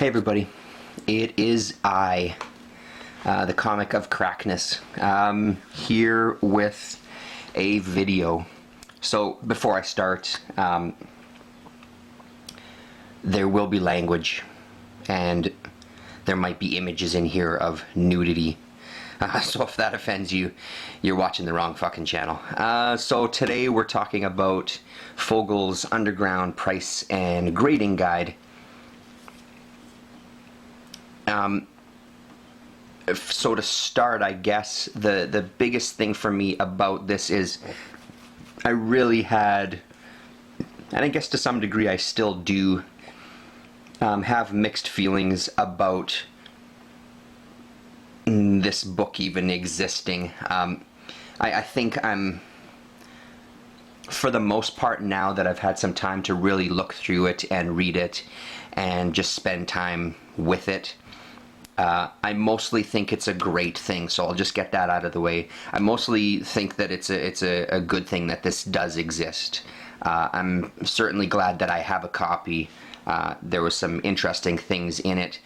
Hey everybody, it is I, the comic of crackness, here with a video. So before I start, there will be language and there might be images in here of nudity. So if that offends you, you're watching the wrong fucking channel. So today we're talking about Fogel's Underground Price and Grading Guide. So to start, I guess the biggest thing for me about this is I really had, and I guess to some degree I still do, have mixed feelings about this book even existing. I think I'm, for the most part, now that I've had some time to really look through it and read it and just spend time with it, I mostly think it's a great thing, so I'll just get that out of the way. I mostly think that it's a good thing that this does exist. I'm certainly glad that I have a copy. There was some interesting things in it.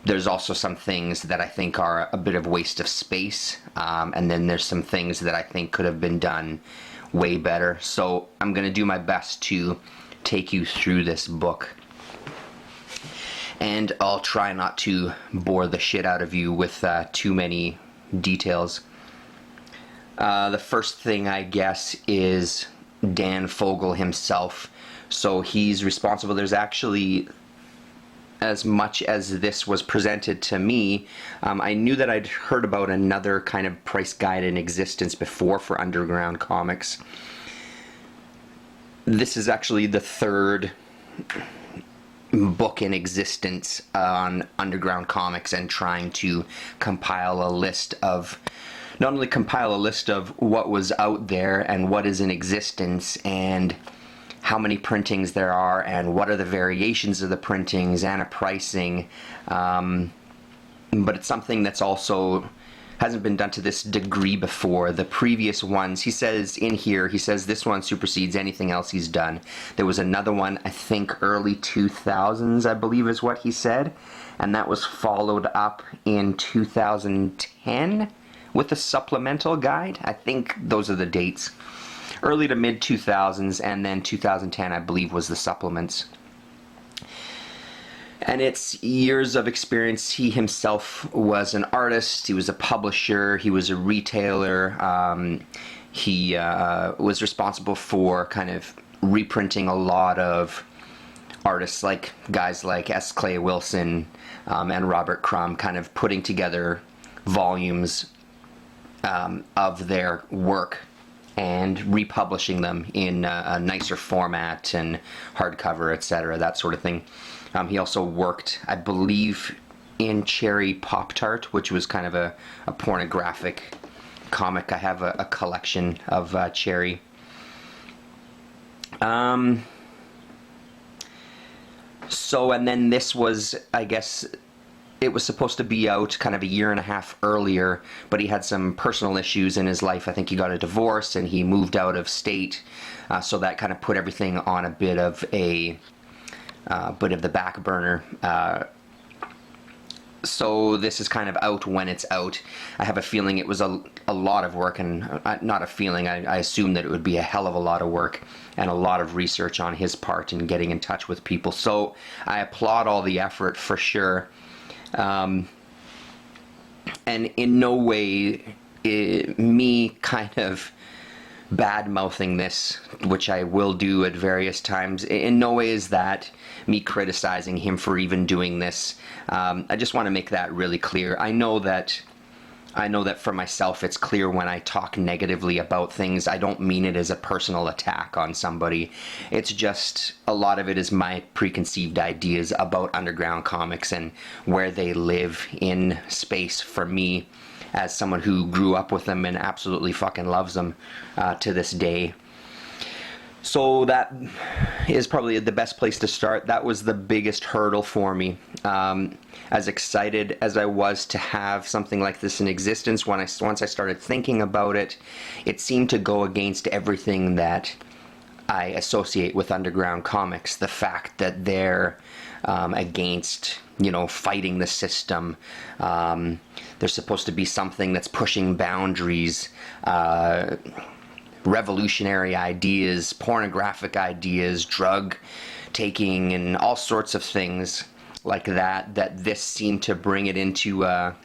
There's also some things that I think are a bit of waste of space, and then there's some things that I think could have been done way better. So I'm going to do my best to take you through this book. And I'll try not to bore the shit out of you with too many details. The first thing, I guess, is Dan Fogel himself. So he's responsible. There's actually, as much as this was presented to me, I knew that I'd heard about another kind of price guide in existence before for underground comics. This is actually the third book in existence on underground comics, and trying to compile a list of, not only compile a list of what was out there and what is in existence and how many printings there are and what are the variations of the printings and a pricing, but it's something that's also hasn't been done to this degree before. The previous ones, he says in here, he says this one supersedes anything else he's done. There was another one, I think early 2000s, I believe is what he said, and that was followed up in 2010 with a supplemental guide. I think those are the dates. Early to mid 2000s, and then 2010 I believe was the supplements. And it's years of experience. He himself was an artist, he was a publisher, he was a retailer, he was responsible for kind of reprinting a lot of artists, like guys like S. Clay Wilson and Robert Crumb, kind of putting together volumes of their work and republishing them in a nicer format and hardcover, etc., that sort of thing. He also worked, I believe, in Cherry Pop-Tart, which was kind of a pornographic comic. I have a collection of Cherry. So, and then this was, I guess, it was supposed to be out kind of a year and a half earlier, but he had some personal issues in his life. I think he got a divorce and he moved out of state, so that kind of put everything on a bit of the back burner. So this is kind of out when it's out. I have a feeling it was a lot of work, and not a feeling, I assume that it would be a hell of a lot of work and a lot of research on his part and getting in touch with people. So I applaud all the effort for sure. And in no way me kind of bad-mouthing this, which I will do at various times, in no way is that me criticizing him for even doing this. I just want to make that really clear. I know that for myself it's clear when I talk negatively about things, I don't mean it as a personal attack on somebody. It's just a lot of it is my preconceived ideas about underground comics and where they live in space for me, as someone who grew up with them and absolutely fucking loves them to this day. So that is probably the best place to start. That was the biggest hurdle for me. As excited as I was to have something like this in existence, once I started thinking about it, it seemed to go against everything that I associate with underground comics. The fact that they're against, fighting the system. There's supposed to be something that's pushing boundaries, revolutionary ideas, pornographic ideas, drug taking, and all sorts of things like that. That this seemed to bring it into a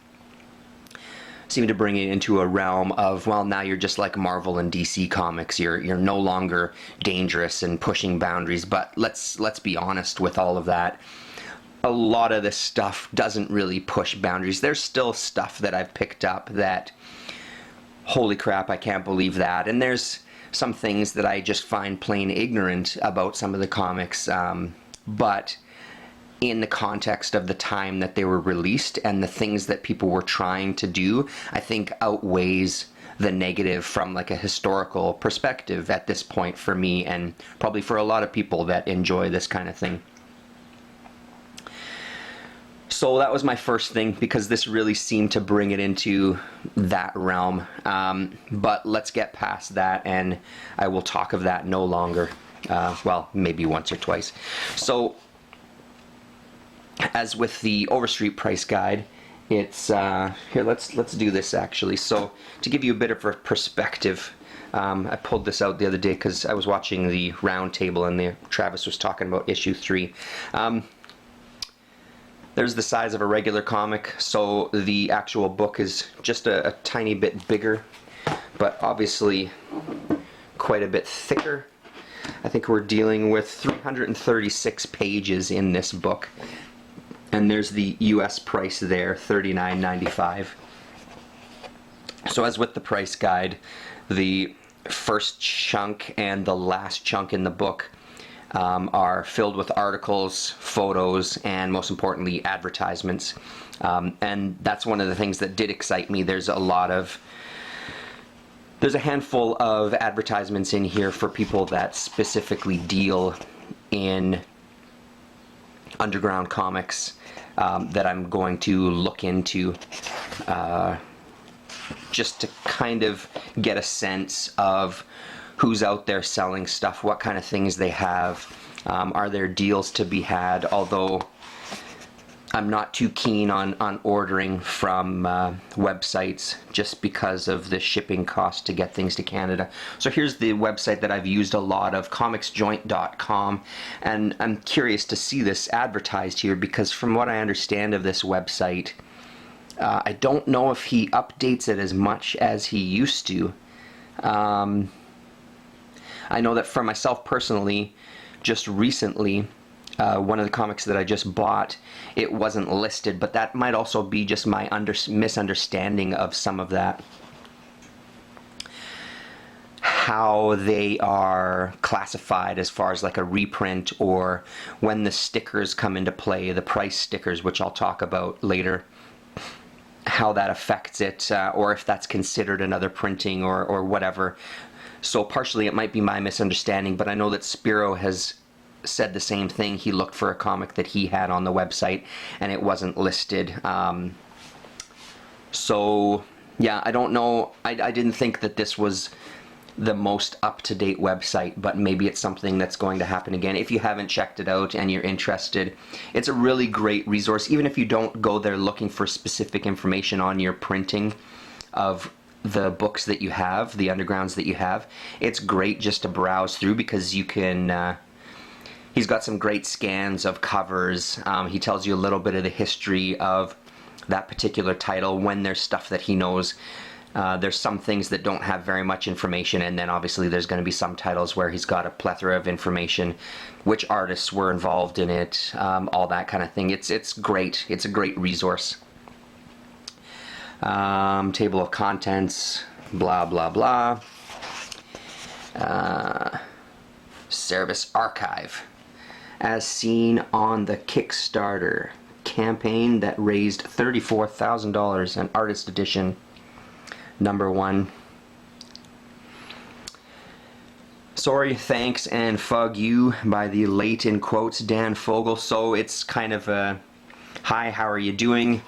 realm of, well, now you're just like Marvel and DC Comics. You're no longer dangerous and pushing boundaries. But let's be honest with all of that. A lot of this stuff doesn't really push boundaries. There's still stuff that I've picked up that, holy crap, I can't believe that. And there's some things that I just find plain ignorant about some of the comics. But in the context of the time that they were released and the things that people were trying to do, I think outweighs the negative from like a historical perspective at this point for me, and probably for a lot of people that enjoy this kind of thing. So that was my first thing, because this really seemed to bring it into that realm. But let's get past that, and I will talk of that no longer. Well, maybe once or twice. So, as with the Overstreet price guide, it's here. Let's do this actually. So, to give you a bit of a perspective, I pulled this out the other day because I was watching the round table and Travis was talking about issue 3. There's the size of a regular comic, so the actual book is just a tiny bit bigger, but obviously quite a bit thicker. I think we're dealing with 336 pages in this book, and there's the US price there, $39.95. So as with the price guide, the first chunk and the last chunk in the book are filled with articles, photos, and most importantly, advertisements. And that's one of the things that did excite me. There's a handful of advertisements in here for people that specifically deal in underground comics that I'm going to look into just to kind of get a sense of who's out there selling stuff, what kind of things they have, are there deals to be had, although I'm not too keen on ordering from websites just because of the shipping cost to get things to Canada. So here's the website that I've used a lot of, comixjoint.com, and I'm curious to see this advertised here because from what I understand of this website, I don't know if he updates it as much as he used to. I know that for myself personally, just recently, one of the comics that I just bought, it wasn't listed, but that might also be just my misunderstanding of some of that. How they are classified as far as like a reprint, or when the stickers come into play, the price stickers, which I'll talk about later, how that affects it, or if that's considered another printing or whatever. So partially it might be my misunderstanding, but I know that Spiro has said the same thing. He looked for a comic that he had on the website and it wasn't listed. So yeah, I don't know. I didn't think that this was the most up-to-date website, but maybe it's something that's going to happen again. If you haven't checked it out and you're interested, it's a really great resource. Even if you don't go there looking for specific information on your printing of the books that you have, the undergrounds that you have, it's great just to browse through because you can, he's got some great scans of covers. He tells you a little bit of the history of that particular title, when there's stuff that he knows. There's some things that don't have very much information, and then obviously there's going to be some titles where he's got a plethora of information, which artists were involved in it, all that kind of thing. It's great. It's a great resource. Table of contents, blah blah blah. Service archive, as seen on the Kickstarter campaign that raised $34,000, an artist edition, #1. Sorry, thanks, and fug you by the late, in quotes, Dan Fogel. So it's kind of a, hi, how are you doing?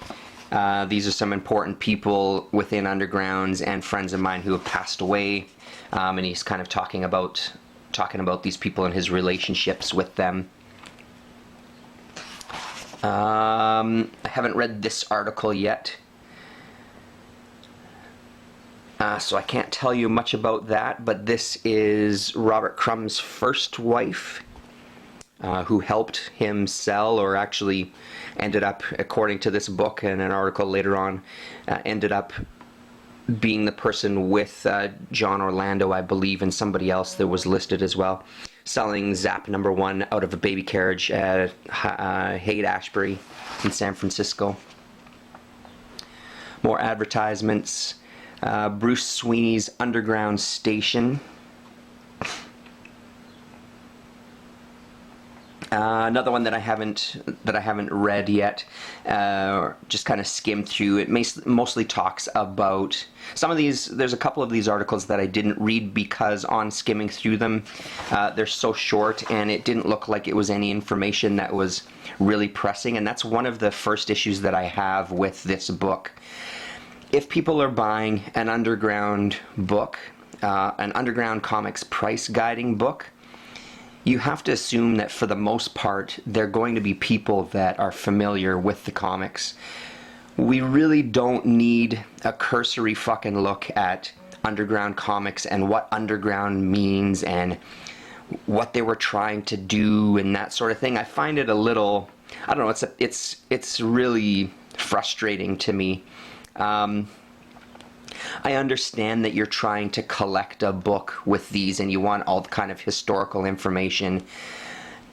These are some important people within undergrounds and friends of mine who have passed away, and he's kind of talking about talking about these people and his relationships with them. I haven't read this article yet, so I can't tell you much about that, but this is Robert Crumb's first wife, who helped him sell, or actually ended up, according to this book and an article later on, ended up being the person with John Orlando, I believe, and somebody else that was listed as well, selling Zap #1 out of a baby carriage at Haight-Ashbury in San Francisco. More advertisements. Bruce Sweeney's Underground Station. Another one that I haven't read yet, just kind of skimmed through. It mostly talks about some of these. There's a couple of these articles that I didn't read because on skimming through them, they're so short and it didn't look like it was any information that was really pressing. And that's one of the first issues that I have with this book. If people are buying an underground book, an underground comics price guiding book, you have to assume that for the most part, they're going to be people that are familiar with the comics. We really don't need a cursory fucking look at underground comics and what underground means and what they were trying to do and that sort of thing. I find it a little, I don't know, it's really frustrating to me. I understand that you're trying to collect a book with these and you want all the kind of historical information,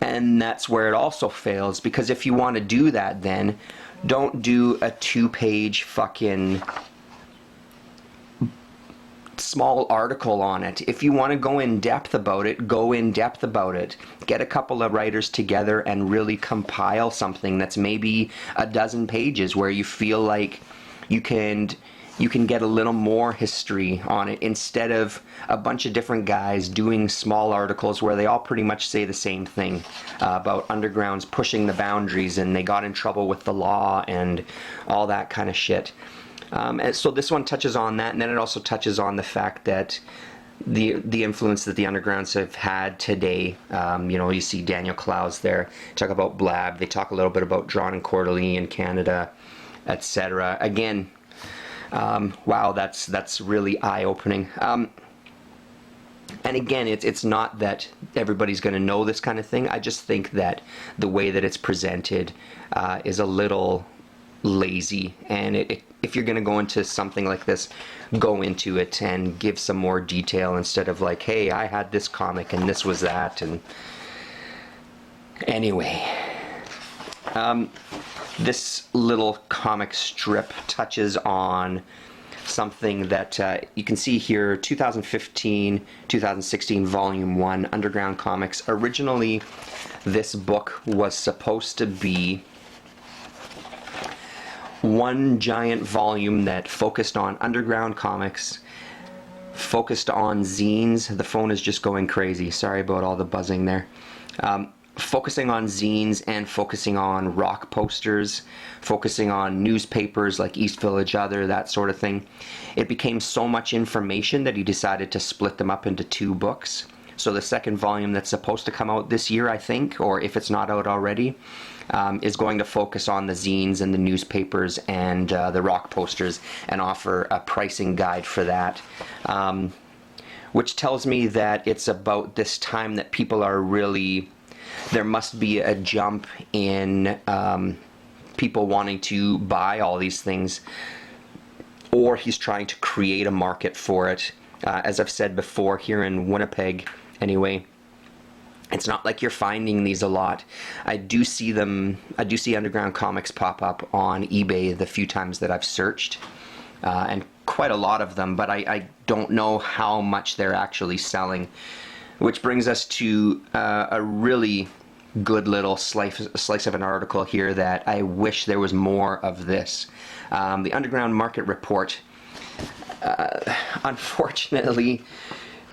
and that's where it also fails, because if you want to do that, then don't do a 2-page fucking small article on it. If you want to go in depth about it, go in depth about it. Get a couple of writers together and really compile something that's maybe a dozen pages where you feel like you can get a little more history on it, instead of a bunch of different guys doing small articles where they all pretty much say the same thing about undergrounds pushing the boundaries and they got in trouble with the law and all that kind of shit. And so this one touches on that, and then it also touches on the fact that the influence that the undergrounds have had today. You see Daniel Clowes there talk about Blab. They talk a little bit about Drawn and Quarterly in Canada, etc. Again, wow, that's really eye-opening. And again, it's not that everybody's going to know this kind of thing. I just think that the way that it's presented is a little lazy, and if you're going to go into something like this, go into it and give some more detail instead of like, hey, I had this comic and this was that. And anyway, this little comic strip touches on something that you can see here, 2015-2016 Volume 1, Underground Comics. Originally, this book was supposed to be one giant volume that focused on underground comics, focused on zines. The phone is just going crazy. Sorry about all the buzzing there. Focusing on zines and focusing on rock posters, focusing on newspapers like East Village Other, that sort of thing. It became so much information that he decided to split them up into 2 books. So the second volume that's supposed to come out this year, I think, or if it's not out already, is going to focus on the zines and the newspapers and the rock posters and offer a pricing guide for that. Which tells me that it's about this time that people are really... There must be a jump in people wanting to buy all these things, or he's trying to create a market for it. As I've said before, here in Winnipeg, anyway, it's not like you're finding these a lot. I do see underground comics pop up on eBay the few times that I've searched, and quite a lot of them, but I don't know how much they're actually selling. Which brings us to a really good little slice of an article here that I wish there was more of this. The Underground Market Report. Unfortunately,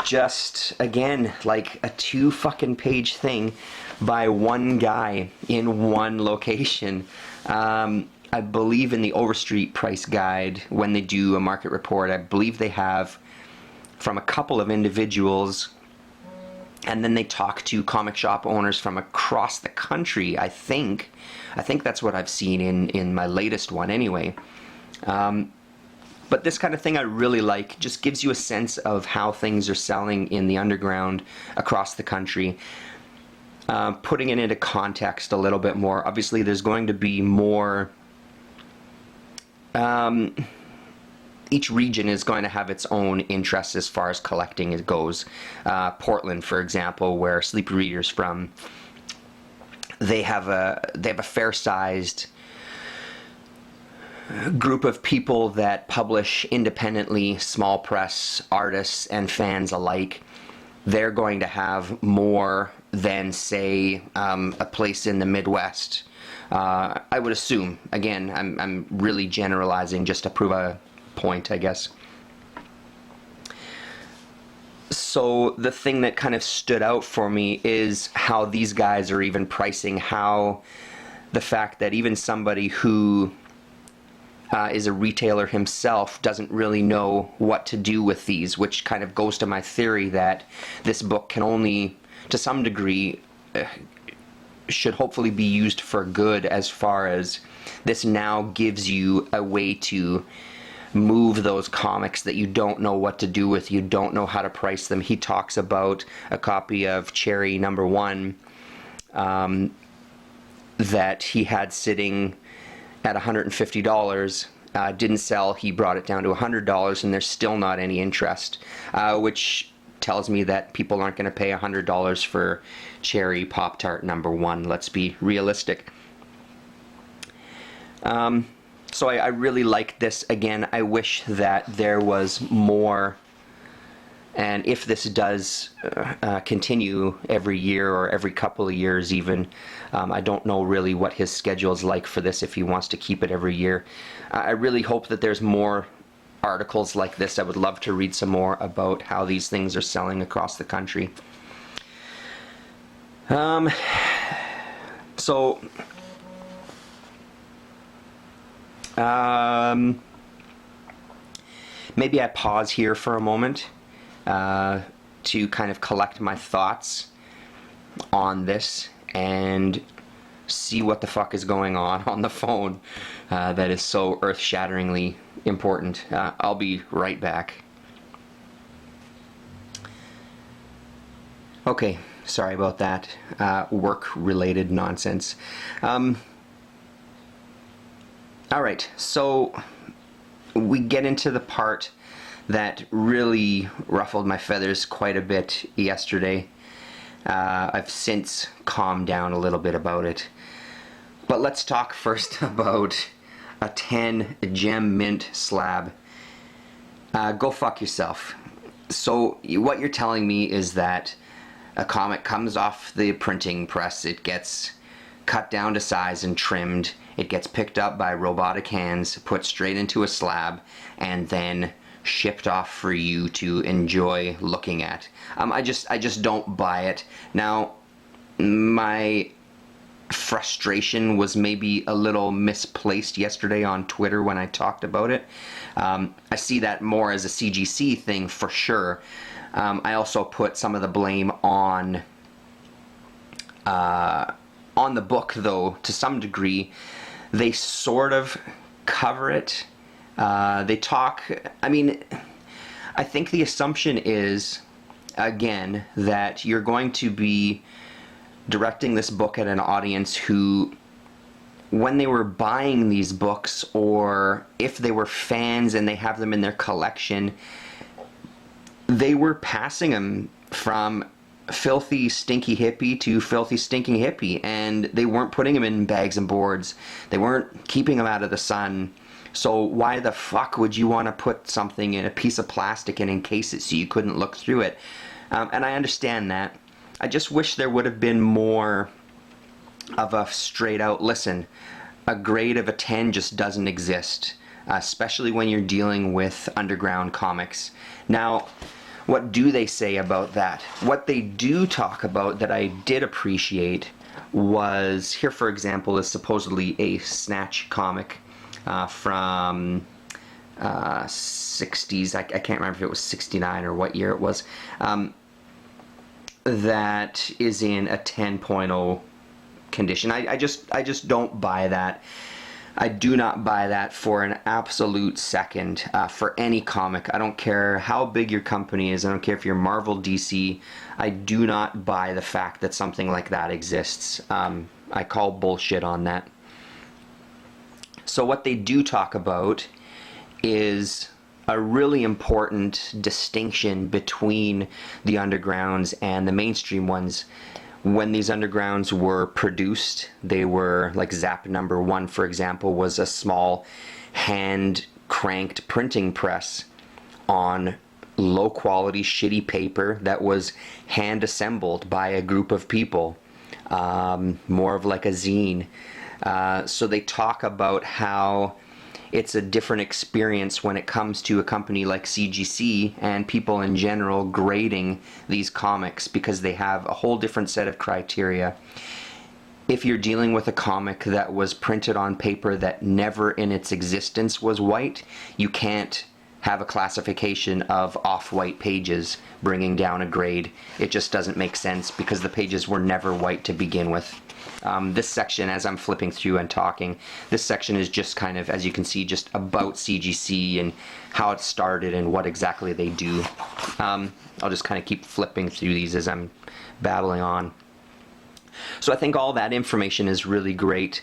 just, again, like a 2 fucking page thing by one guy in one location. I believe in the Overstreet Price Guide, when they do a market report, I believe they have, from a couple of individuals, and then they talk to comic shop owners from across the country. I think that's what I've seen in my latest one anyway. But this kind of thing I really like. Just gives you a sense of how things are selling in the underground across the country. Putting it into context a little bit more. Obviously, there's going to be more. Each region is going to have its own interests as far as collecting it goes. Portland, for example, where Sleepy Reader's from, they have a fair-sized group of people that publish independently, small press, artists, and fans alike. They're going to have more than, say, a place in the Midwest. I would assume. Again, I'm really generalizing just to prove a point, I guess. So the thing that kind of stood out for me is how these guys are even pricing, how the fact that even somebody who is a retailer himself doesn't really know what to do with these, which kind of goes to my theory that this book can only, to some degree, should hopefully be used for good, as far as this now gives you a way to move those comics that you don't know what to do with, you don't know how to price them. He talks about a copy of Cherry #1 that he had sitting at $150, didn't sell. He brought it down to $100, and there's still not any interest, which tells me that people aren't going to pay $100 for Cherry Pop-Tart #1. Let's be realistic. So I really like this. Again, I wish that there was more, and if this does continue every year or every couple of years even, I don't know really what his schedule is like for this, if he wants to keep it every year. I really hope that there's more articles like this. I would love to read some more about how these things are selling across the country. Maybe I pause here for a moment to kind of collect my thoughts on this and see what the fuck is going on the phone that is so earth-shatteringly important. I'll be right back. Okay, sorry about that. Work-related nonsense. Alright, so we get into the part that really ruffled my feathers quite a bit yesterday. I've since calmed down a little bit about it. But let's talk first about a 10 gem mint slab. Go fuck yourself. So what you're telling me is that a comic comes off the printing press, it gets cut down to size and trimmed, it gets picked up by robotic hands, put straight into a slab, and then shipped off for you to enjoy looking at. I just don't buy it. Now, my frustration was maybe a little misplaced yesterday on Twitter when I talked about it. I see that more as a CGC thing for sure. I also put some of the blame on the book, though, to some degree. They sort of cover it. They talk, I mean, I think the assumption is, again, that you're going to be directing this book at an audience who, when they were buying these books, or if they were fans and they have them in their collection, they were passing them from filthy stinky hippie to filthy stinking hippie, and they weren't putting them in bags and boards. They weren't keeping them out of the sun. So why the fuck would you want to put something in a piece of plastic and encase it so you couldn't look through it? And I understand that. I just wish there would have been more of a straight out, listen, a grade of a 10 just doesn't exist, especially when you're dealing with underground comics. Now, what do they say about that? What they do talk about that I did appreciate was, here for example is supposedly a Snatch comic from 60s, I can't remember if it was 69 or what year it was. that is in a 10.0 condition. I just don't buy that. I do not buy that for an absolute second for any comic. I don't care how big your company is. I don't care if you're Marvel, DC. I do not buy the fact that something like that exists. I call bullshit on that. So what they do talk about is a really important distinction between the undergrounds and the mainstream ones. When these undergrounds were produced, they were, like Zap number 1, for example, was a small hand-cranked printing press on low-quality, shitty paper that was hand-assembled by a group of people, more of like a zine. So they talk about how it's a different experience when it comes to a company like CGC and people in general grading these comics, because they have a whole different set of criteria. If you're dealing with a comic that was printed on paper that never in its existence was white, you can't have a classification of off-white pages bringing down a grade. It just doesn't make sense because the pages were never white to begin with. This section, as I'm flipping through and talking, this section is just kind of, as you can see, just about CGC and how it started and what exactly they do. I'll just kind of keep flipping through these as I'm babbling on. So I think all that information is really great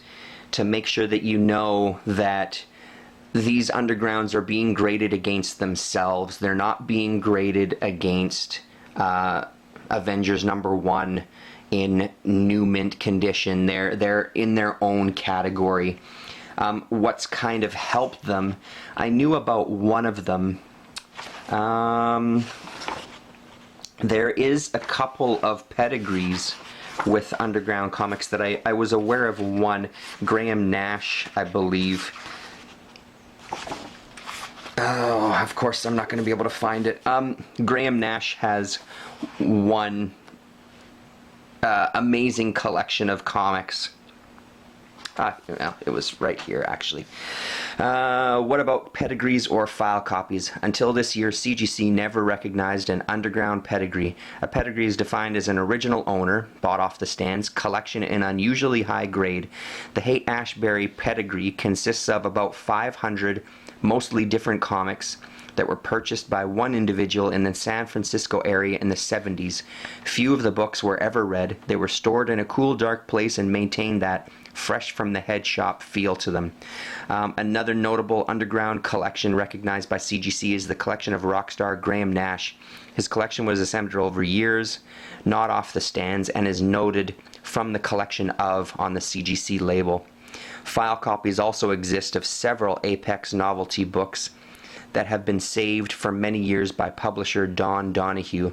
to make sure that you know that these undergrounds are being graded against themselves. They're not being graded against Avengers number 1 in new mint condition. They're in their own category. What's kind of helped them, I knew about one of them. There is a couple of pedigrees with underground comics that I was aware of. One, Graham Nash, I believe. Oh, of course I'm not going to be able to find it. Graham Nash has one amazing collection of comics. Well, it was right here, actually. What about pedigrees or file copies? Until this year, CGC never recognized an underground pedigree. A pedigree is defined as an original owner, bought off the stands, collection in unusually high grade. The Haight-Ashbury pedigree consists of about 500 mostly different comics that were purchased by one individual in the San Francisco area in the 70s. Few of the books were ever read. They were stored in a cool, dark place and maintained that fresh from the head shop feel to them. Another notable underground collection recognized by CGC is the collection of rock star Graham Nash. His collection was assembled over years, not off the stands, and is noted from the collection of on the CGC label. File copies also exist of several Apex novelty books that have been saved for many years by publisher Don Donahue.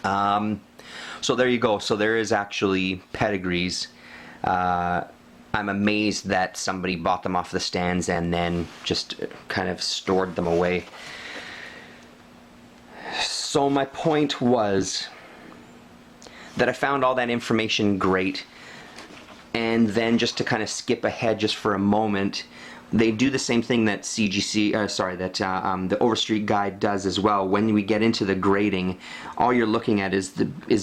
So there you go. So there is actually pedigrees. I'm amazed that somebody bought them off the stands and then just kind of stored them away. So my point was that I found all that information great, and then just to kind of skip ahead just for a moment, they do the same thing that the Overstreet Guide does as well. When we get into the grading, all you're looking at is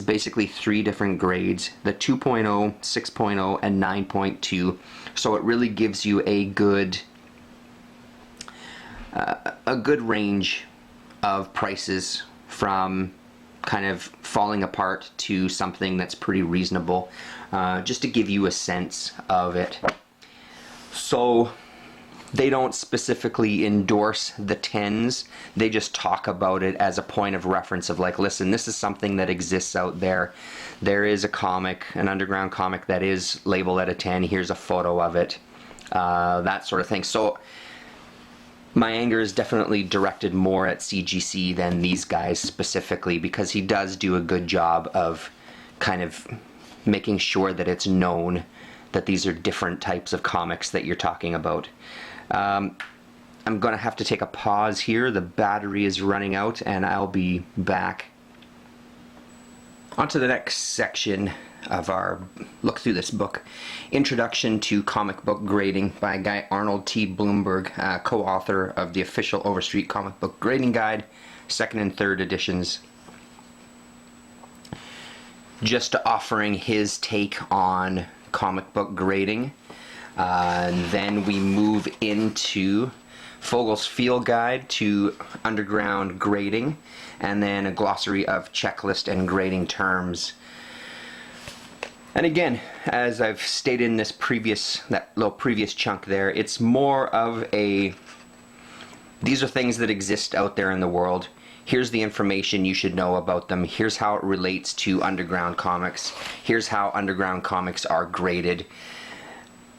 basically 3 different grades: the 2.0, 6.0, and 9.2. So it really gives you a good range of prices, from kind of falling apart to something that's pretty reasonable, just to give you a sense of it. So they don't specifically endorse the 10s, they just talk about it as a point of reference of like, listen, this is something that exists out there. There is a comic, an underground comic that is labeled at a 10, here's a photo of it, that sort of thing. So my anger is definitely directed more at CGC than these guys specifically, because he does do a good job of kind of making sure that it's known that these are different types of comics that you're talking about. I'm going to have to take a pause here. The battery is running out and I'll be back. On to the next section of our look through this book. Introduction to Comic Book Grading by a guy Arnold T. Bloomberg, co-author of the official Overstreet Comic Book Grading Guide, 2nd and 3rd editions. just offering his take on comic book grading. And then we move into Fogel's Field Guide to Underground Grading, and then a glossary of checklist and grading terms. And again, as I've stated in this that little previous chunk there, it's more of these are things that exist out there in the world. Here's the information you should know about them. Here's how it relates to underground comics. Here's how underground comics are graded.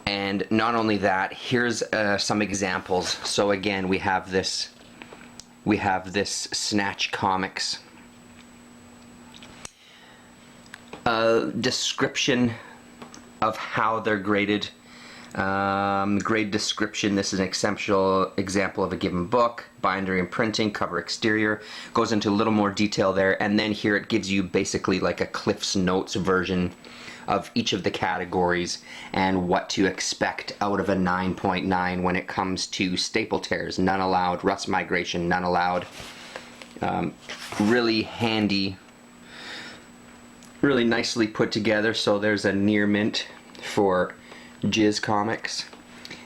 And not only that, here's some examples. So again, we have this Snatch Comics description of how they're graded. Grade description. This is an example of a given book. Binder and printing, cover exterior. Goes into a little more detail there, and then here it gives you basically like a Cliff's Notes version of each of the categories and what to expect out of a 9.9 when it comes to staple tears, none allowed, rust migration, none allowed. Really handy, really nicely put together. So there's a near mint for Jizz Comics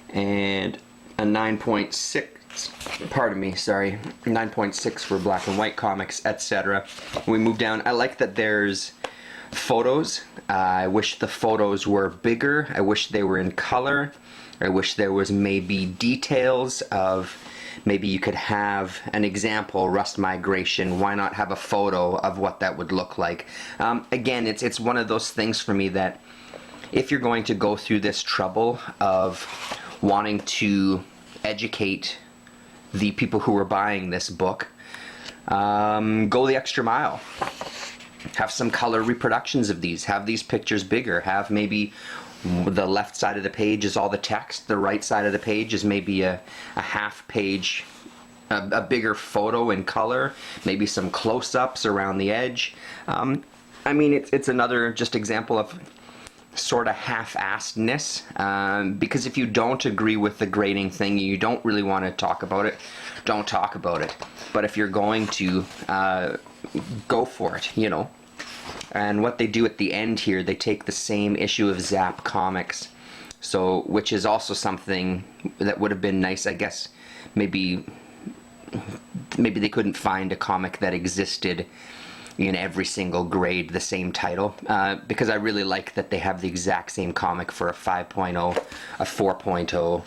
and a 9.6, pardon me, sorry, 9.6 for black and white comics, etc. We move down. I like that there's photos. I wish the photos were bigger. I wish they were in color. I wish there was maybe details of, maybe you could have an example, rust migration. Why not have a photo of what that would look like? Again, it's one of those things for me that if you're going to go through this trouble of wanting to educate the people who are buying this book, go the extra mile. Have some color reproductions of these. Have these pictures bigger. Have maybe the left side of the page is all the text. The right side of the page is maybe a half page, a bigger photo in color. Maybe some close-ups around the edge. I mean, it's another just example of sort of half-assedness, because if you don't agree with the grading thing, you don't really want to talk about it, don't talk about it. But if you're going to, go for it, you know. And what they do at the end here, they take the same issue of Zap Comics, so which is also something that would have been nice, I guess. Maybe they couldn't find a comic that existed in every single grade the same title, because I really like that they have the exact same comic for a 5.0, a 4.0,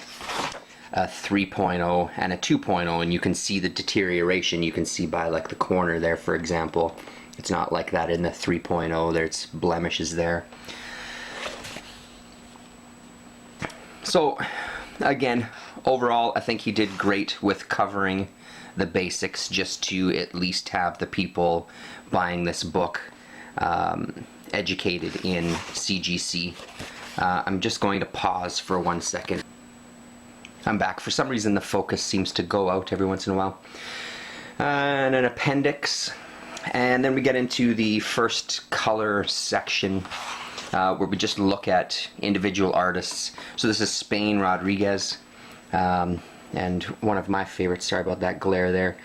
a 3.0, and a 2.0, and you can see the deterioration. You can see by like the corner there, for example. It's not like that in the 3.0. There's blemishes there. So again, overall, I think he did great with covering the basics, just to at least have the people buying this book educated in CGC. I'm just going to pause for 1 second. I'm back. For some reason the focus seems to go out every once in a while. And an appendix, and then we get into the first color section, where we just look at individual artists. So this is Spain Rodriguez, and one of my favorites, sorry about that glare there,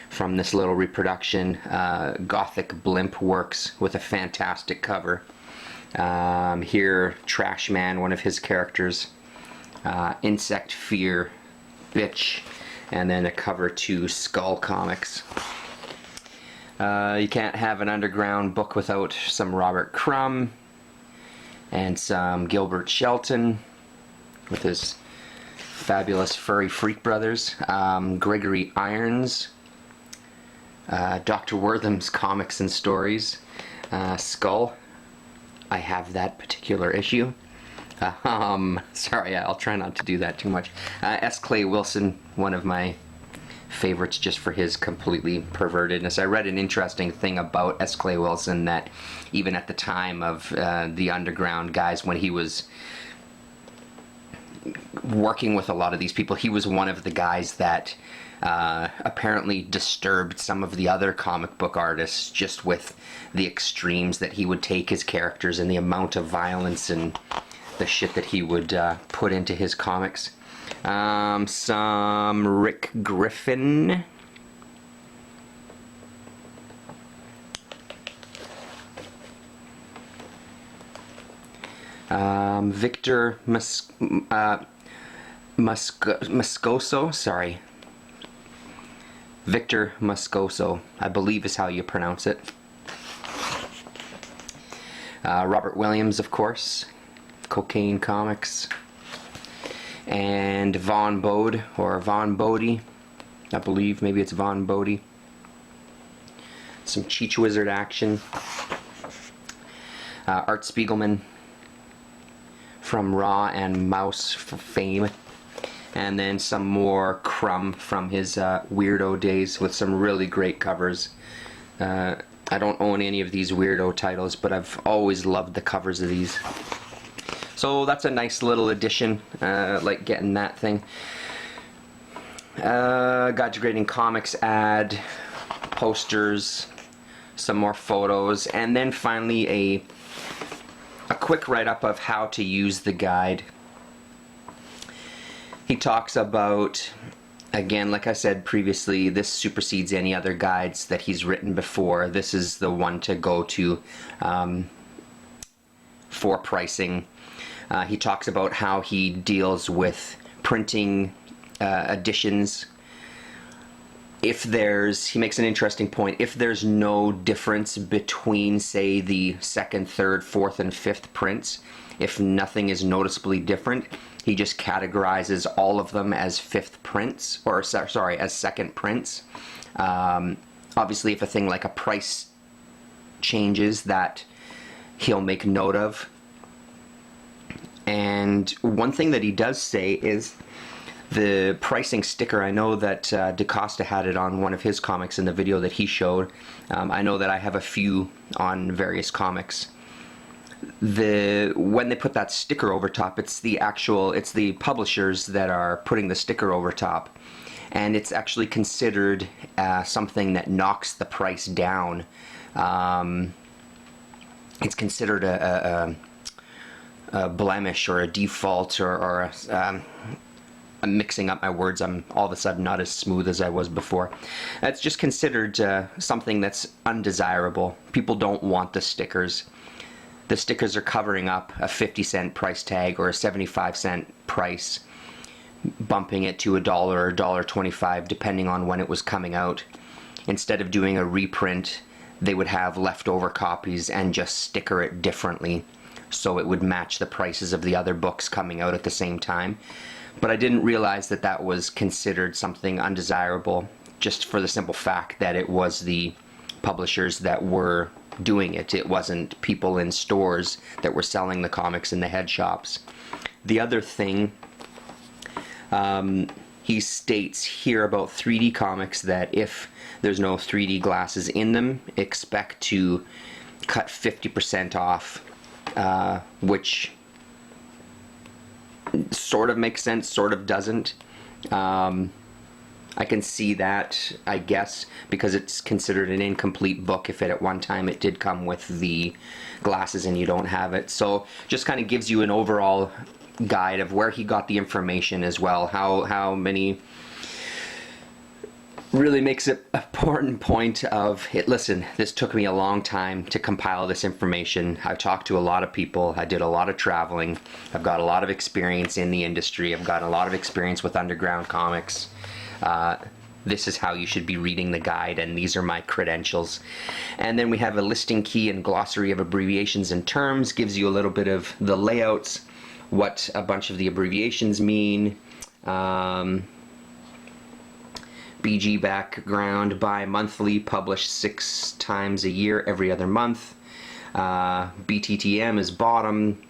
from this little reproduction, Gothic Blimp Works, with a fantastic cover. Here, Trash Man, one of his characters, Insect Fear, Bitch, and then a cover to Skull Comics. You can't have an underground book without some Robert Crumb and some Gilbert Shelton with his fabulous Furry Freak Brothers, Gregory Irons, Dr. Wortham's Comics and Stories, Skull. I have that particular issue. Sorry, I'll try not to do that too much. S. Clay Wilson, one of my favorites just for his completely pervertedness. I read an interesting thing about S. Clay Wilson, that even at the time of the underground guys, when he was working with a lot of these people, he was one of the guys that apparently disturbed some of the other comic book artists just with the extremes that he would take his characters and the amount of violence and the shit that he would put into his comics. Some Rick Griffin. Victor Moscoso, sorry. Victor Moscoso, I believe is how you pronounce it. Robert Williams, of course, Cocaine Comics. And Von Bode, or Von Bodie, I believe, maybe it's Von Bodie. Some Cheech Wizard action. Art Spiegelman from Raw and Mouse fame. And then some more Crumb from his Weirdo days with some really great covers. I don't own any of these Weirdo titles, but I've always loved the covers of these. So that's a nice little addition, like getting that thing. Guide to Grading Comics ad, posters, some more photos, and then finally a quick write-up of how to use the guide. He talks about, again, like I said previously, this supersedes any other guides that he's written before. This is the one to go to for pricing. He talks about how he deals with printing editions. He makes an interesting point. If there's no difference between, say, the second, third, fourth, and fifth prints, if nothing is noticeably different, he just categorizes all of them as fifth prints, or sorry, as second prints. Obviously, if a thing like a price changes, that he'll make note of. And one thing that he does say is the pricing sticker. I know that DaCosta had it on one of his comics in the video that he showed. I know that I have a few on various comics. When they put that sticker over top, it's the publishers that are putting the sticker over top, and it's actually considered something that knocks the price down. It's considered a blemish or a default, or I'm mixing up my words. I'm all of a sudden not as smooth as I was before. It's just considered something that's undesirable. People don't want the stickers. The stickers are covering up a 50-cent price tag or a 75-cent price, bumping it to $1 or $1.25 depending on when it was coming out. Instead of doing a reprint, they would have leftover copies and just sticker it differently so it would match the prices of the other books coming out at the same time. But I didn't realize that that was considered something undesirable, just for the simple fact that it was the publishers that were doing it. It wasn't people in stores that were selling the comics in the head shops. The other thing he states here about 3D comics, that if there's no 3D glasses in them, expect to cut 50% off, which sort of makes sense, sort of doesn't. I can see that, I guess, because it's considered an incomplete book if at one time it did come with the glasses and you don't have it. So just kind of gives you an overall guide of where he got the information as well, how many, really makes an important point of it. Listen, this took me a long time to compile this information. I've talked to a lot of people. I did a lot of traveling. I've got a lot of experience in the industry. I've got a lot of experience with underground comics. This is how you should be reading the guide, and these are my credentials. And then we have a listing key and glossary of abbreviations and terms. Gives you a little bit of the layouts, what a bunch of the abbreviations mean. BG background, bi-monthly, published 6 times a year, every other month. BTTM is bottom.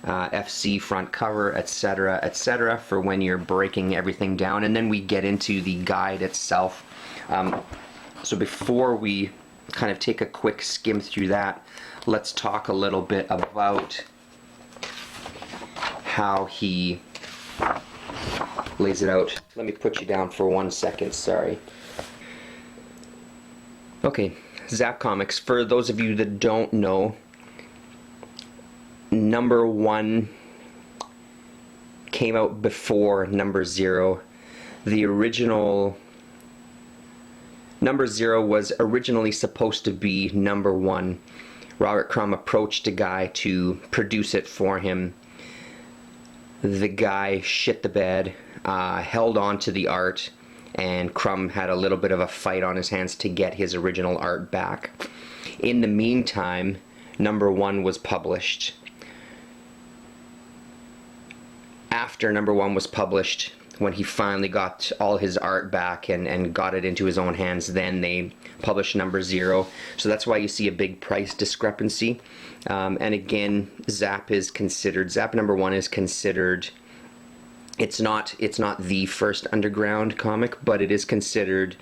FC front cover, etc., for when you're breaking everything down. And then we get into the guide itself. So before we kind of take a quick skim through that, let's talk a little bit about how he lays it out. Let me put you down for 1 second, sorry. Okay, Zap Comics, for those of you that don't know, number 1 came out before number 0. The original number 0 was originally supposed to be number 1. Robert Crumb approached a guy to produce it for him. The guy shit the bed, held on to the art, and Crumb had a little bit of a fight on his hands to get his original art back. In the meantime, number 1 was published. After number 1 was published, when he finally got all his art back and got it into his own hands, then they published number 0. So that's why you see a big price discrepancy. And again, Zap number 1 is considered, it's not the first underground comic, but it is considered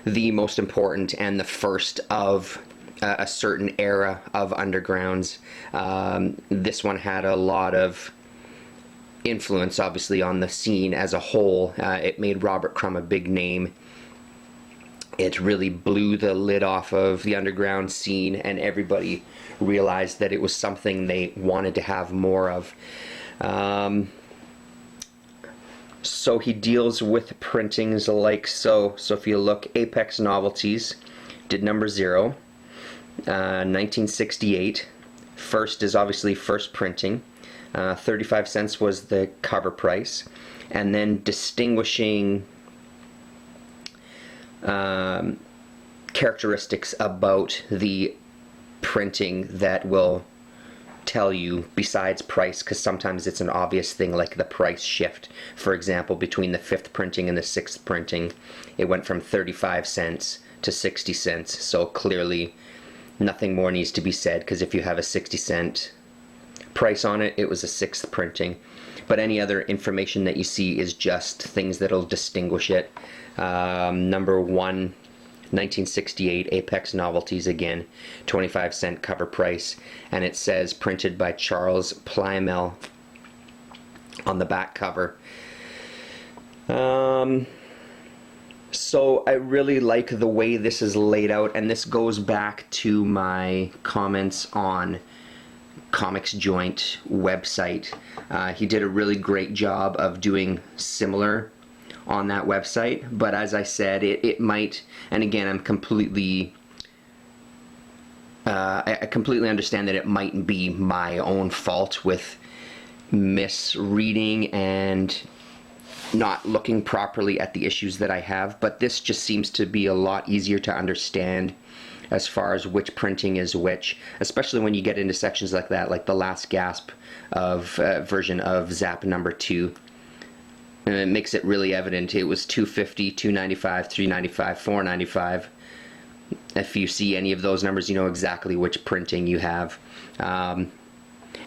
the most important and the first of a certain era of undergrounds. This one had a lot of influence, obviously, on the scene as a whole. It made Robert Crumb a big name. It really blew the lid off of the underground scene, and everybody realized that it was something they wanted to have more of. So he deals with printings like so. So if you look, Apex Novelties did number 0, 1968. First is obviously first printing. 35 cents was the cover price, and then distinguishing characteristics about the printing that will tell you besides price, because sometimes it's an obvious thing, like the price shift. For example, between the 5th printing and the 6th printing, it went from 35 cents to 60 cents, so clearly nothing more needs to be said, because if you have a 60-cent price on it, it was a 6th printing. But any other information that you see is just things that'll distinguish it. Number 1, 1968, Apex Novelties, again, 25-cent cover price, and it says printed by Charles Plymell on the back cover. So I really like the way this is laid out, and this goes back to my comments on Comix Joint website. He did a really great job of doing similar on that website, but as I said, it might, and again, I completely understand that it might be my own fault with misreading and not looking properly at the issues that I have, but this just seems to be a lot easier to understand as far as which printing is which, especially when you get into sections like that, like the last gasp of version of Zap number 2. And it makes it really evident. It was $2.50, $2.95, $3.95, $4.95. If you see any of those numbers, you know exactly which printing you have. And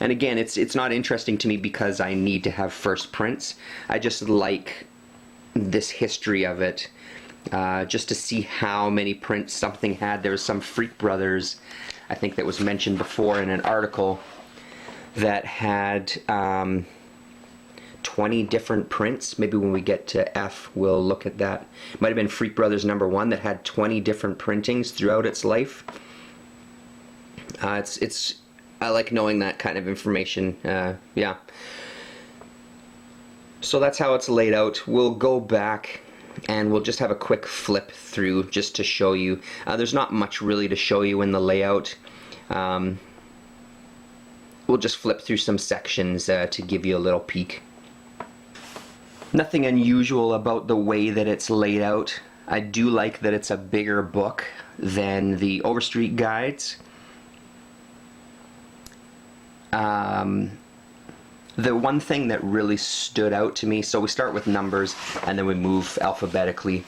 again, it's not interesting to me because I need to have first prints. I just like this history of it. Just to see how many prints something had. There was some Freak Brothers, I think, that was mentioned before in an article that had 20 different prints. Maybe when we get to F, we'll look at that. Might have been Freak Brothers number 1 that had 20 different printings throughout its life. I like knowing that kind of information. Yeah. So that's how it's laid out. We'll go back and we'll just have a quick flip through just to show you. There's not much really to show you in the layout. We'll just flip through some sections to give you a little peek. Nothing unusual about the way that it's laid out. I do like that it's a bigger book than the Overstreet guides. The one thing that really stood out to me, so we start with numbers and then we move alphabetically.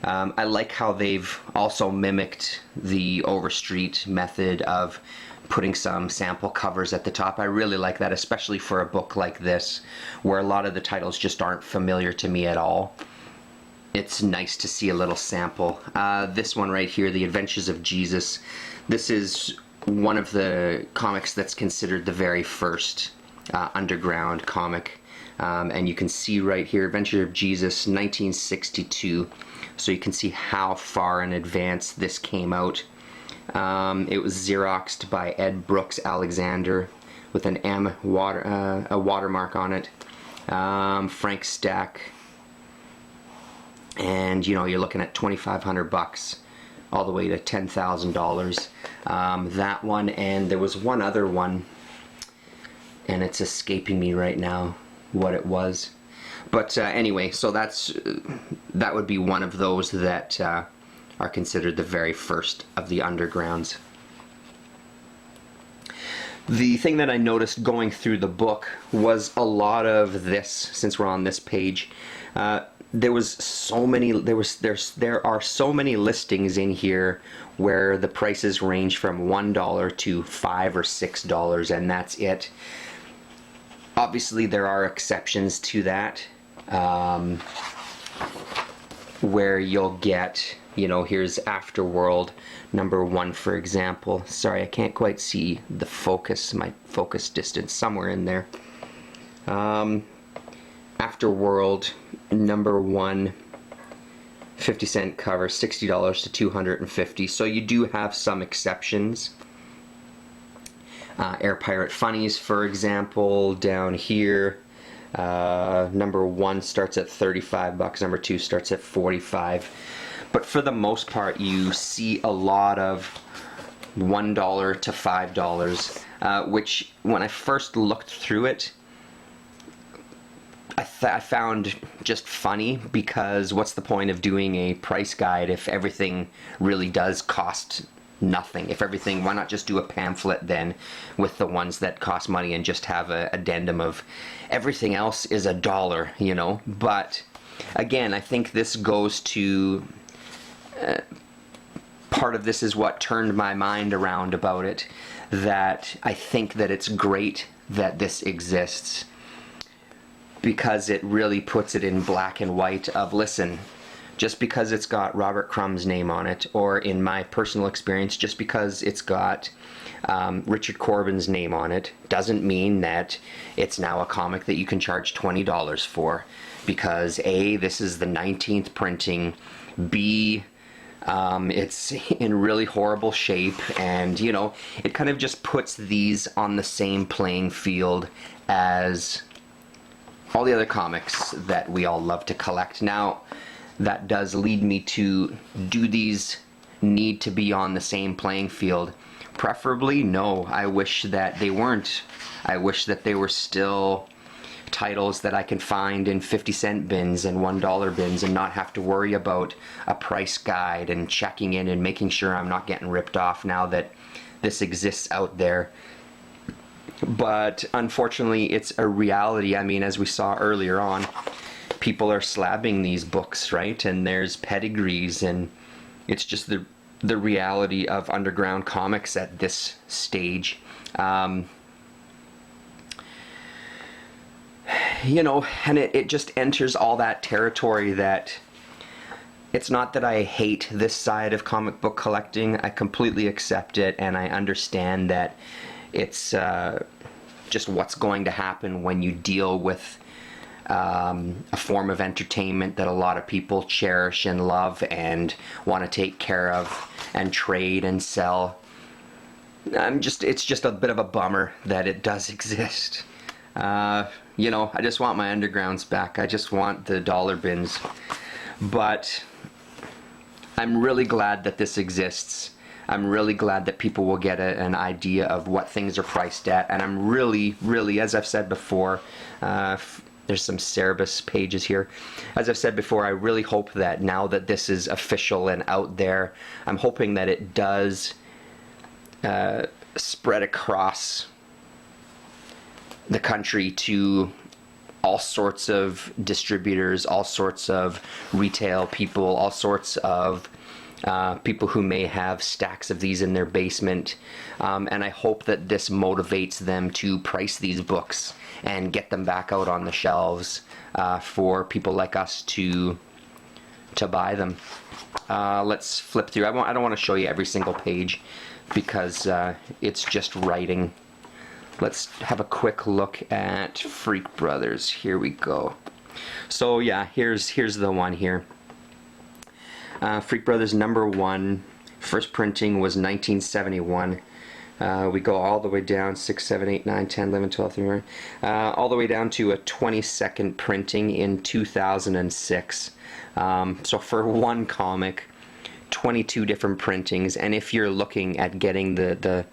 I like how they've also mimicked the Overstreet method of putting some sample covers at the top. I really like that, especially for a book like this, where a lot of the titles just aren't familiar to me at all. It's nice to see a little sample. This one right here, The Adventures of Jesus, this is one of the comics that's considered the very first underground comic, and you can see right here, Adventure of Jesus, 1962, so you can see how far in advance this came out. It was Xeroxed by Ed Brooks Alexander with an M a watermark on it. Frank Stack, and you know, you're looking at $2,500 all the way to $10,000. That one, and there was one other one, and it's escaping me right now what it was. But anyway, so that would be one of those that are considered the very first of the undergrounds. The thing that I noticed going through the book was a lot of this. Since we're on this page, there are so many listings in here where the prices range from $1 to $5 or $6, and that's it. Obviously, there are exceptions to that, where you'll get, you know, here's Afterworld #1, for example. Sorry, I can't quite see the focus, my focus distance, somewhere in there. Afterworld #1, 50-cent cover, $60 to $250. So you do have some exceptions. Air Pirate Funnies, for example, down here. #1 starts at $35, #2 starts at $45. But for the most part, you see a lot of $1 to $5, which when I first looked through it, I found just funny, because what's the point of doing a price guide if everything really does cost nothing? If everything, why not just do a pamphlet then with the ones that cost money and just have a addendum of everything else is $1, you know? But again, I think this goes to part of this is what turned my mind around about it, that I think that it's great that this exists, because it really puts it in black and white of, listen, just because it's got Robert Crumb's name on it, or in my personal experience, just because it's got Richard Corbin's name on it, doesn't mean that it's now a comic that you can charge $20 for, because A, this is the 19th printing, B, it's in really horrible shape, and you know, it kind of just puts these on the same playing field as all the other comics that we all love to collect. Now, that does lead me to, do these need to be on the same playing field? Preferably, no. I wish that they weren't. I wish that they were still titles that I can find in 50-cent bins and $1 bins and not have to worry about a price guide and checking in and making sure I'm not getting ripped off now that this exists out there. But unfortunately, it's a reality. I mean, as we saw earlier on, people are slabbing these books, right? And there's pedigrees, and it's just the reality of underground comics at this stage. You know, and it just enters all that territory that it's not that I hate this side of comic book collecting. I completely accept it, and I understand that it's just what's going to happen when you deal with a form of entertainment that a lot of people cherish and love and want to take care of and trade and sell. It's just a bit of a bummer that it does exist. You know, I just want my undergrounds back. I just want the dollar bins. But I'm really glad that this exists. I'm really glad that people will get an idea of what things are priced at. And I'm really, as I've said before, there's some Cerebus pages here. As I've said before, I really hope that now that this is official and out there, I'm hoping that it does spread across the country to all sorts of distributors, all sorts of retail people, all sorts of people who may have stacks of these in their basement, and I hope that this motivates them to price these books and get them back out on the shelves for people like us to buy them. Let's flip through. I don't want to show you every single page because it's just writing. Let's have a quick look at Freak Brothers. Here we go. So yeah, here's the one here. Freak Brothers #1, first printing was 1971. We go all the way down 6, 7, 8, 9, 10, 11, 12, 13, all the way down to a 22nd printing in 2006. So for one comic, 22 different printings, and if you're looking at getting the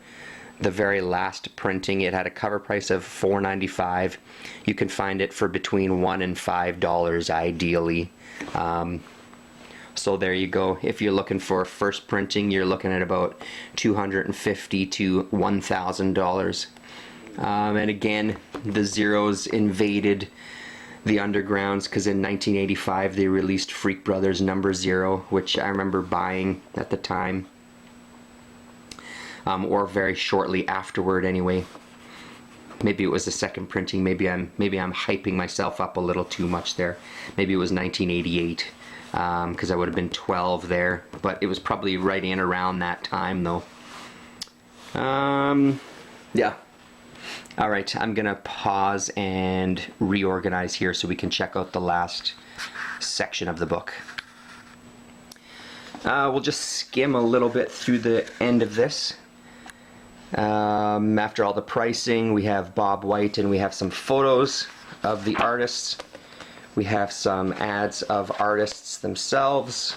very last printing, it had a cover price of $4.95. You can find it for between $1 and $5 ideally. So there you go. If you're looking for a first printing, you're looking at about $250 to $1,000. And again, the Zeros invaded the undergrounds because in 1985 they released Freak Brothers number 0, which I remember buying at the time. Or very shortly afterward anyway. Maybe it was the second printing. Maybe I'm hyping myself up a little too much there. Maybe it was 1988 because I would have been 12 there, but it was probably right in around that time though. Yeah. Alright, I'm gonna pause and reorganize here so we can check out the last section of the book. We'll just skim a little bit through the end of this. After all the pricing, we have Bob White and we have some photos of the artists. We have some ads of artists themselves.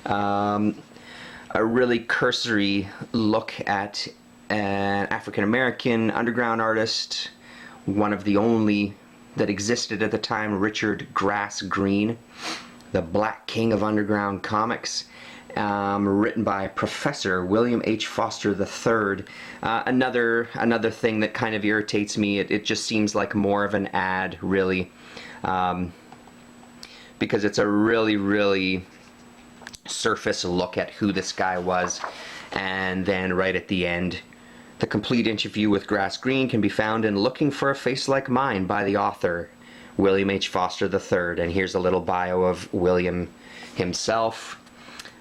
A really cursory look at an African-American underground artist, one of the only that existed at the time, Richard Grass Green, the Black King of Underground Comics. Written by Professor William H. Foster III. Another thing that kind of irritates me, it just seems like more of an ad, really. Because it's a really surface look at who this guy was. And then right at the end, the complete interview with Grass Green can be found in Looking for a Face Like Mine by the author, William H. Foster III. And here's a little bio of William himself.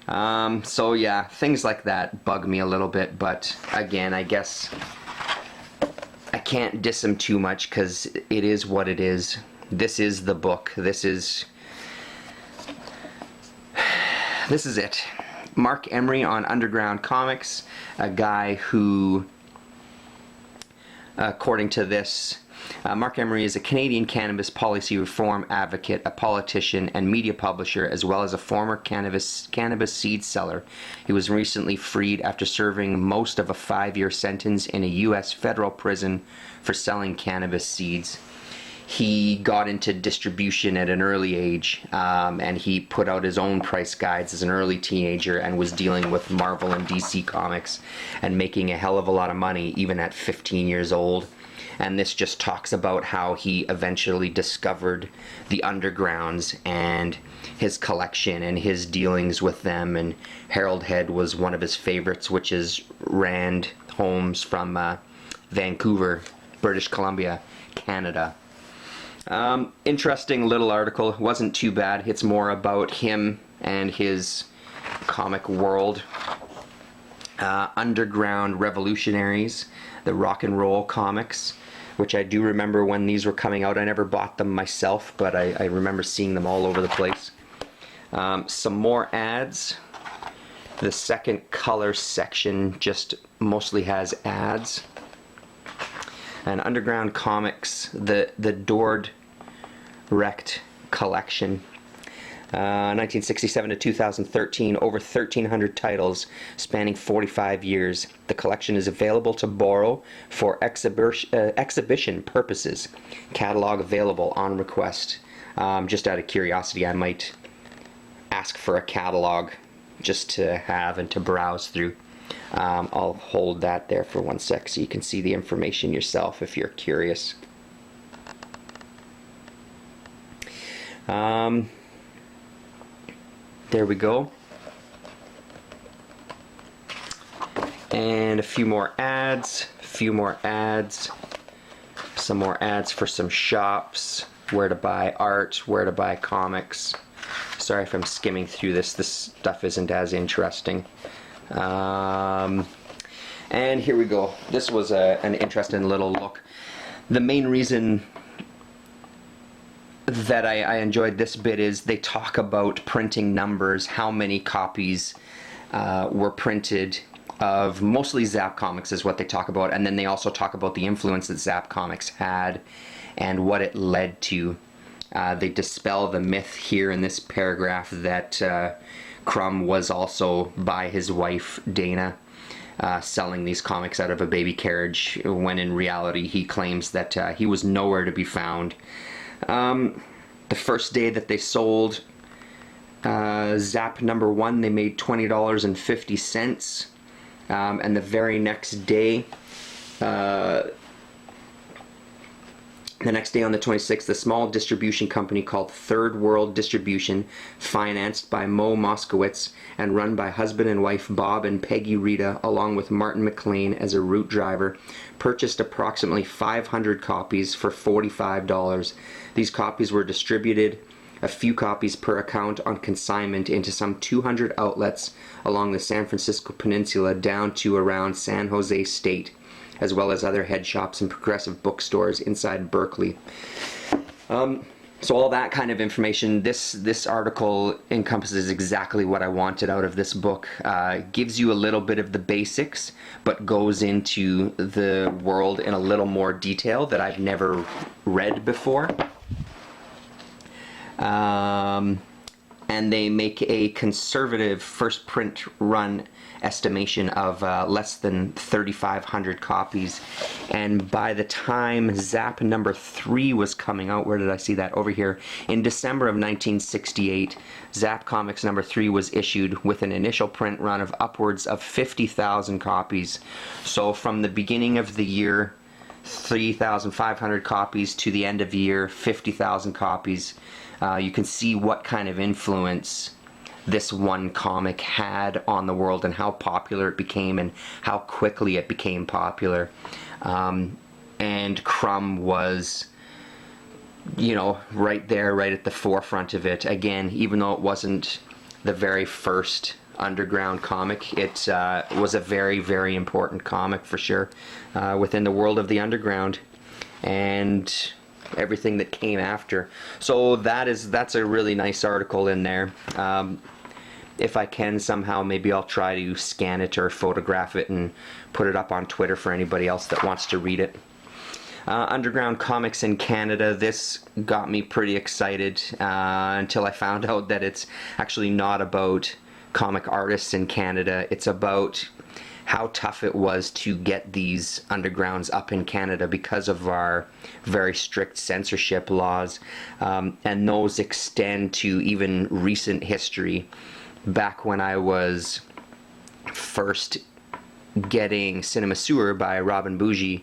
So yeah, things like that bug me a little bit, but again, I guess I can't diss him too much because it is what it is. This is the book. This is it. Mark Emery on Underground Comics, a guy who, according to this, Mark Emery is a Canadian cannabis policy reform advocate, a politician, and media publisher, as well as a former cannabis seed seller. He was recently freed after serving most of a 5-year sentence in a U.S. federal prison for selling cannabis seeds. He got into distribution at an early age, and he put out his own price guides as an early teenager and was dealing with Marvel and DC comics and making a hell of a lot of money even at 15 years old. And this just talks about how he eventually discovered the undergrounds and his collection and his dealings with them. And Harold Head was one of his favorites, which is Rand Holmes from Vancouver, British Columbia, Canada. Interesting little article. It wasn't too bad. It's more about him and his comic world. Underground Revolutionaries, the rock and roll comics, which I do remember when these were coming out. I never bought them myself, but I remember seeing them all over the place. Some more ads. The second color section just mostly has ads. And Underground Comics, the Dord Recht collection. 1967 to 2013, over 1,300 titles spanning 45 years. The collection is available to borrow for exhibition purposes. Catalog available on request. Just out of curiosity, I might ask for a catalog just to have and to browse through. I'll hold that there for 1 sec so you can see the information yourself if you're curious. There we go. And a few more ads, some more ads for some shops, where to buy art, where to buy comics. Sorry if I'm skimming through this stuff isn't as interesting. And here we go. This was an interesting little look. The main reason that I enjoyed this bit is they talk about printing numbers, how many copies were printed of mostly Zap Comics is what they talk about, and then they also talk about the influence that Zap Comics had and what it led to. They dispel the myth here in this paragraph that Crumb was also by his wife Dana, selling these comics out of a baby carriage, when in reality he claims that he was nowhere to be found. The first day that they sold Zap number 1, they made $20.50, and the very next day, on the 26th, a small distribution company called Third World Distribution, financed by Mo Moskowitz and run by husband and wife Bob and Peggy Rita, along with Martin McLean as a route driver, purchased approximately 500 copies for $45. These copies were distributed, a few copies per account, on consignment into some 200 outlets along the San Francisco Peninsula down to around San Jose State, as well as other head shops and progressive bookstores inside Berkeley. So all that kind of information, this article encompasses exactly what I wanted out of this book. Gives you a little bit of the basics, but goes into the world in a little more detail that I've never read before. And they make a conservative first print run estimation of less than 3,500 copies, and by the time Zap number 3 was coming out, where did I see that? Over here. In December of 1968, Zap Comics number 3 was issued with an initial print run of upwards of 50,000 copies. So from the beginning of the year, 3,500 copies, to the end of the year, 50,000 copies. You can see what kind of influence this one comic had on the world and how popular it became and how quickly it became popular. And Crumb was, right there, right at the forefront of it. Again, even though it wasn't the very first underground comic, it was a very, very important comic for sure within the world of the underground and everything that came after. So that's a really nice article in there. If I can somehow, maybe I'll try to scan it or photograph it and put it up on Twitter for anybody else that wants to read it. Underground comics in Canada, this got me pretty excited until I found out that it's actually not about comic artists in Canada. It's about how tough it was to get these undergrounds up in Canada because of our very strict censorship laws, and those extend to even recent history. Back when I was first getting Cinema Sewer by Robin Bougie,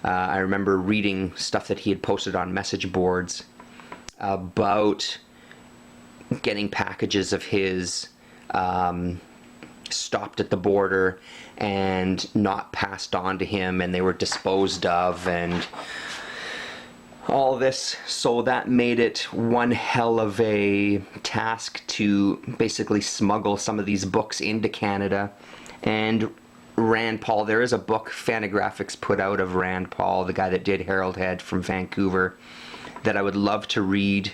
I remember reading stuff that he had posted on message boards about getting packages of his stopped at the border and not passed on to him, and they were disposed of, and all this. So that made it one hell of a task to basically smuggle some of these books into Canada. And Rand Paul, there is a book Fantagraphics put out of Rand Paul, the guy that did Harold Head from Vancouver, that I would love to read,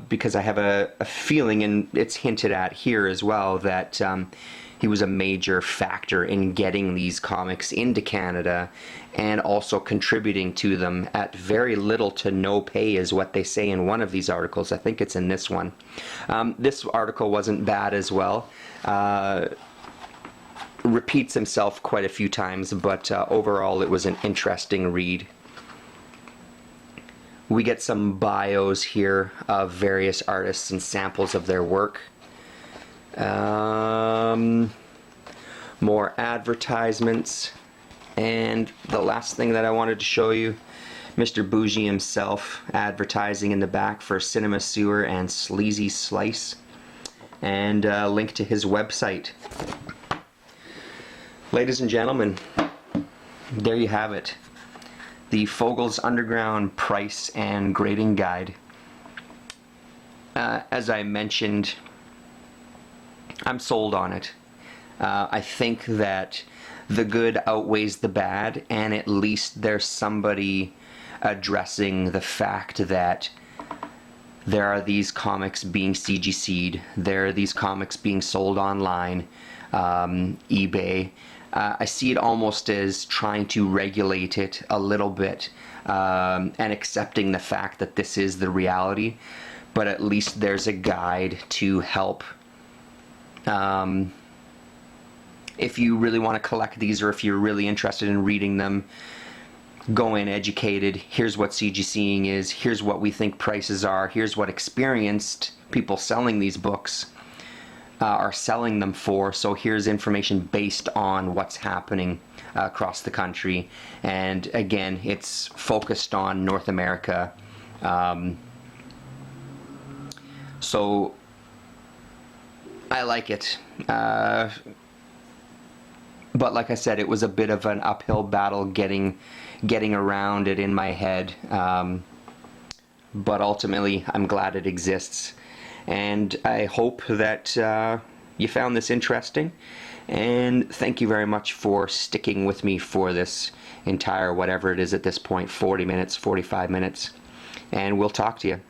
because I have a feeling, and it's hinted at here as well, that he was a major factor in getting these comics into Canada and also contributing to them at very little to no pay, is what they say in one of these articles. I think it's in this one. This article wasn't bad as well. Repeats himself quite a few times, but overall it was an interesting read. We get some bios here of various artists and samples of their work. More advertisements, and the last thing that I wanted to show you, Mr. Bougie himself advertising in the back for Cinema Sewer and Sleazy Slice, and a link to his website. Ladies and gentlemen, there you have it. The Fogel's Underground Price and Grading Guide. As I mentioned, I'm sold on it. I think that the good outweighs the bad, and at least there's somebody addressing the fact that there are these comics being CGC'd, there are these comics being sold online, eBay. I see it almost as trying to regulate it a little bit, and accepting the fact that this is the reality, but at least there's a guide to help If you really want to collect these, or if you're really interested in reading them, go in educated. Here's what CGCing is. Here's what we think prices are. Here's what experienced people selling these books are selling them for. So here's information based on what's happening across the country. And again, it's focused on North America. So I like it. But like I said, it was a bit of an uphill battle getting around it in my head. But ultimately, I'm glad it exists. And I hope that you found this interesting. And thank you very much for sticking with me for this entire, whatever it is at this point, 40 minutes, 45 minutes. And we'll talk to you.